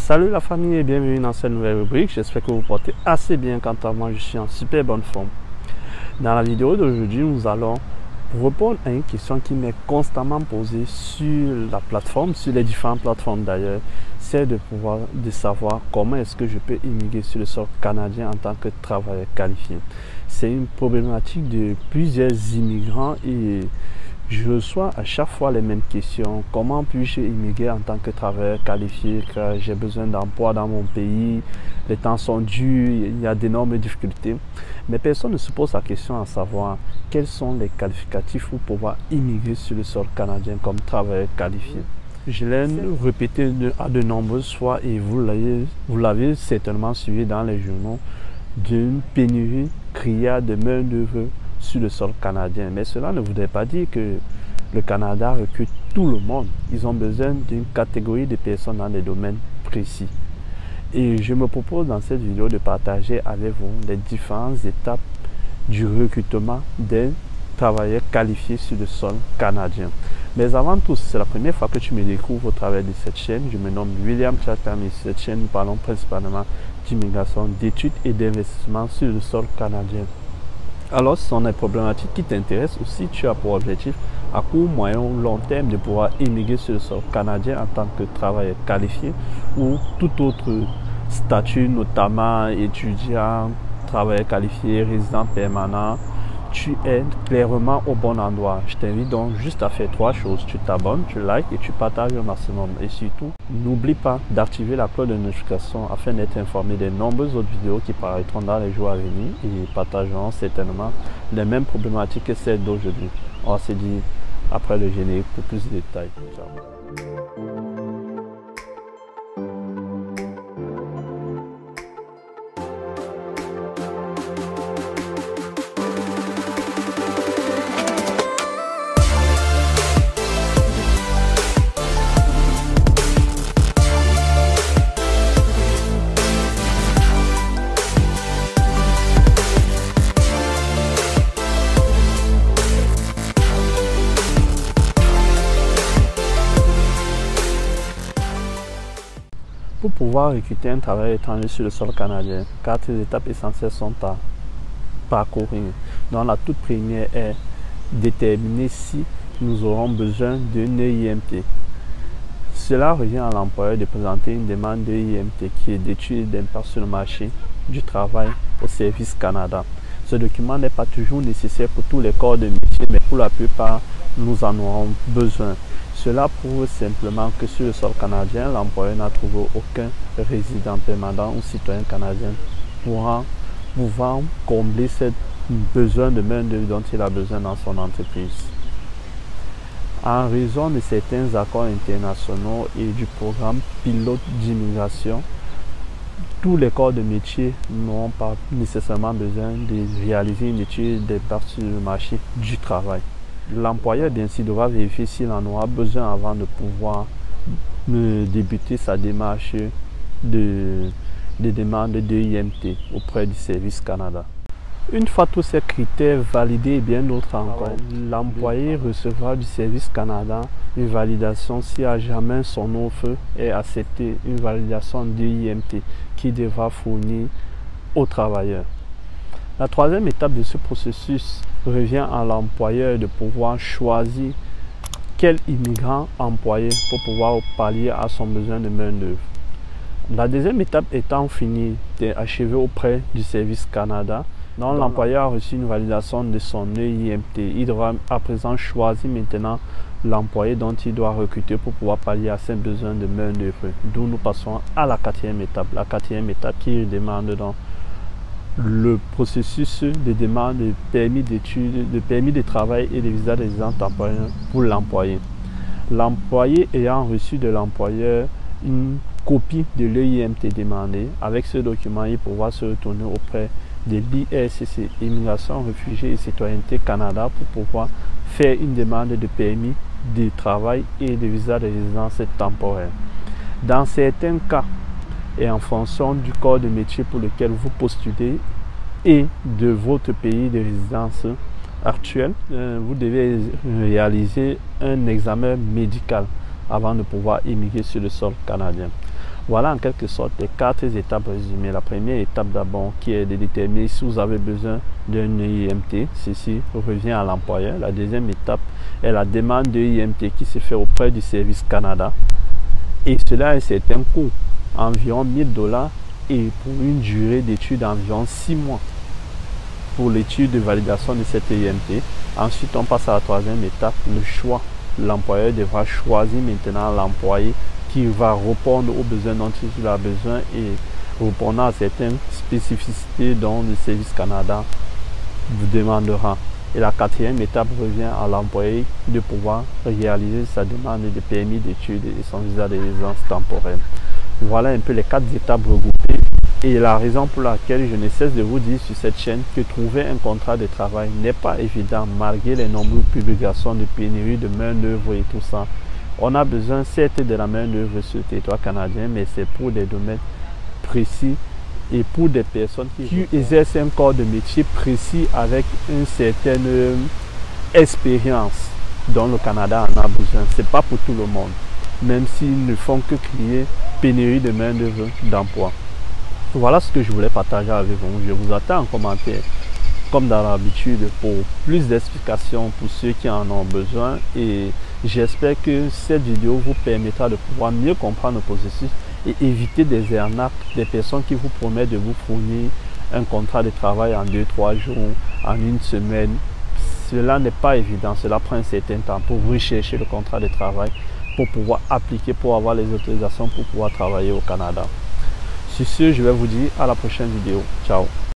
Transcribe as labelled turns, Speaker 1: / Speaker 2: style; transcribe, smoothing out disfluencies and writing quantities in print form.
Speaker 1: Salut la famille et bienvenue dans cette nouvelle rubrique. J'espère que vous portez assez bien. Quant à moi, je suis en super bonne forme. Dans la vidéo d'aujourd'hui, nous allons répondre à une question qui m'est constamment posée sur la plateforme, sur les différentes plateformes d'ailleurs. C'est de savoir comment est-ce que je peux immigrer sur le sol canadien en tant que travailleur qualifié. C'est une problématique de plusieurs immigrants et je reçois à chaque fois les mêmes questions. Comment puis-je immigrer en tant que travailleur qualifié car j'ai besoin d'emploi dans mon pays, les temps sont durs, il y a d'énormes difficultés. Mais personne ne se pose la question à savoir quels sont les qualificatifs pour pouvoir immigrer sur le sol canadien comme travailleur qualifié. Je l'ai répété à de nombreuses fois et vous l'avez certainement suivi dans les journaux d'une pénurie criarde de main-d'œuvre sur le sol canadien. Mais cela ne voudrait pas dire que le Canada recrute tout le monde. Ils ont besoin d'une catégorie de personnes dans des domaines précis. Et je me propose dans cette vidéo de partager avec vous les différentes étapes du recrutement des travailleurs qualifiés sur le sol canadien. Mais avant tout, si c'est la première fois que tu me découvres au travers de cette chaîne, je me nomme William Chatham et sur cette chaîne, nous parlons principalement d'immigration, d'études et d'investissement sur le sol canadien. Alors, ce sont des problématiques qui t'intéressent ou si tu as pour objectif à court, moyen ou long terme de pouvoir immigrer sur le sol canadien en tant que travailleur qualifié ou tout autre statut, notamment étudiant, travailleur qualifié, résident permanent, tu es clairement au bon endroit. Je t'invite donc juste à faire trois choses. Tu t'abonnes, tu likes et tu partages au maximum. Et surtout, n'oublie pas d'activer la cloche de notification afin d'être informé des nombreuses autres vidéos qui paraîtront dans les jours à venir et partageront certainement les mêmes problématiques que celles d'aujourd'hui. On va se dire après le générique pour plus de détails. Ciao. Pour pouvoir recruter un travailleur étranger sur le sol canadien, 4 étapes essentielles sont à parcourir. Donc la toute première est déterminer si nous aurons besoin d'un EIMT. Cela revient à l'employeur de présenter une demande de EIMT qui est d'étude d'impact sur le marché du travail au Service Canada. Ce document n'est pas toujours nécessaire pour tous les corps de métier, mais pour la plupart, nous en aurons besoin. Cela prouve simplement que sur le sol canadien, l'employeur n'a trouvé aucun résident permanent ou citoyen canadien pouvant combler ce besoin de main-d'œuvre dont il a besoin dans son entreprise. En raison de certains accords internationaux et du programme pilote d'immigration, tous les corps de métier n'ont pas nécessairement besoin de réaliser une étude d'impact sur le marché du travail. L'employeur bien sûr devra vérifier s'il en aura besoin avant de pouvoir débuter sa démarche de demande de IMT auprès du Service Canada. Une fois tous ces critères validés et bien d'autres encore, l'employé recevra du Service Canada une validation si à jamais son offre est acceptée, une validation de IMT qui devra fournir au travailleur. La troisième étape de ce processus revient à l'employeur de pouvoir choisir quel immigrant employer pour pouvoir pallier à son besoin de main-d'œuvre. La deuxième étape étant finie d'achèver auprès du Service Canada, donc l'employeur a reçu une validation de son EIMT. Il devra à présent choisir maintenant l'employé dont il doit recruter pour pouvoir pallier à ses besoins de main-d'œuvre. D'où nous passons à la quatrième étape. La quatrième étape qui demande donc le processus de demande de permis d'études, de permis de travail et de visa de résidence temporaire pour l'employé. L'employé ayant reçu de l'employeur une copie de l'EIMT demandé, avec ce document, il pourra se retourner auprès de l'IRCC, Immigration, Réfugiés et Citoyenneté Canada, pour pouvoir faire une demande de permis de travail et de visa de résidence temporaire. Dans certains cas, et en fonction du corps de métier pour lequel vous postulez et de votre pays de résidence actuel, vous devez réaliser un examen médical avant de pouvoir immigrer sur le sol canadien. Voilà en quelque sorte les 4 étapes résumées. La première étape d'abord qui est de déterminer si vous avez besoin d'un IMT. Ceci revient à l'employeur. La deuxième étape est la demande de IMT qui se fait auprès du Service Canada. Et cela a un certain coût, environ 1000 $, et pour une durée d'étude d'environ 6 mois pour l'étude de validation de cette IMT. Ensuite, on passe à la troisième étape, le choix. L'employeur devra choisir maintenant l'employé qui va répondre aux besoins dont il a besoin et répondant à certaines spécificités dont le Service Canada vous demandera. Et la quatrième étape revient à l'employé de pouvoir réaliser sa demande de permis d'études et son visa de résidence temporaire. Voilà un peu les 4 étapes regroupées et la raison pour laquelle je ne cesse de vous dire sur cette chaîne que trouver un contrat de travail n'est pas évident malgré les nombreuses publications de pénurie de main-d'œuvre et tout ça. On a besoin certes de la main-d'œuvre sur le territoire canadien, mais c'est pour des domaines précis et pour des personnes qui exercent un corps de métier précis avec une certaine expérience dont le Canada en a besoin. Ce n'est pas pour tout le monde, même s'ils ne font que créer pénurie de main-d'œuvre d'emploi. Voilà ce que je voulais partager avec vous. Je vous attends en commentaire, comme dans l'habitude, pour plus d'explications pour ceux qui en ont besoin. Et j'espère que cette vidéo vous permettra de pouvoir mieux comprendre le processus et éviter des arnaques, des personnes qui vous promettent de vous fournir un contrat de travail en 2-3 jours, en une semaine. Cela n'est pas évident, cela prend un certain temps pour rechercher le contrat de travail, pour pouvoir appliquer, pour avoir les autorisations pour pouvoir travailler au Canada. Sur ce, je vais vous dire à la prochaine vidéo. Ciao.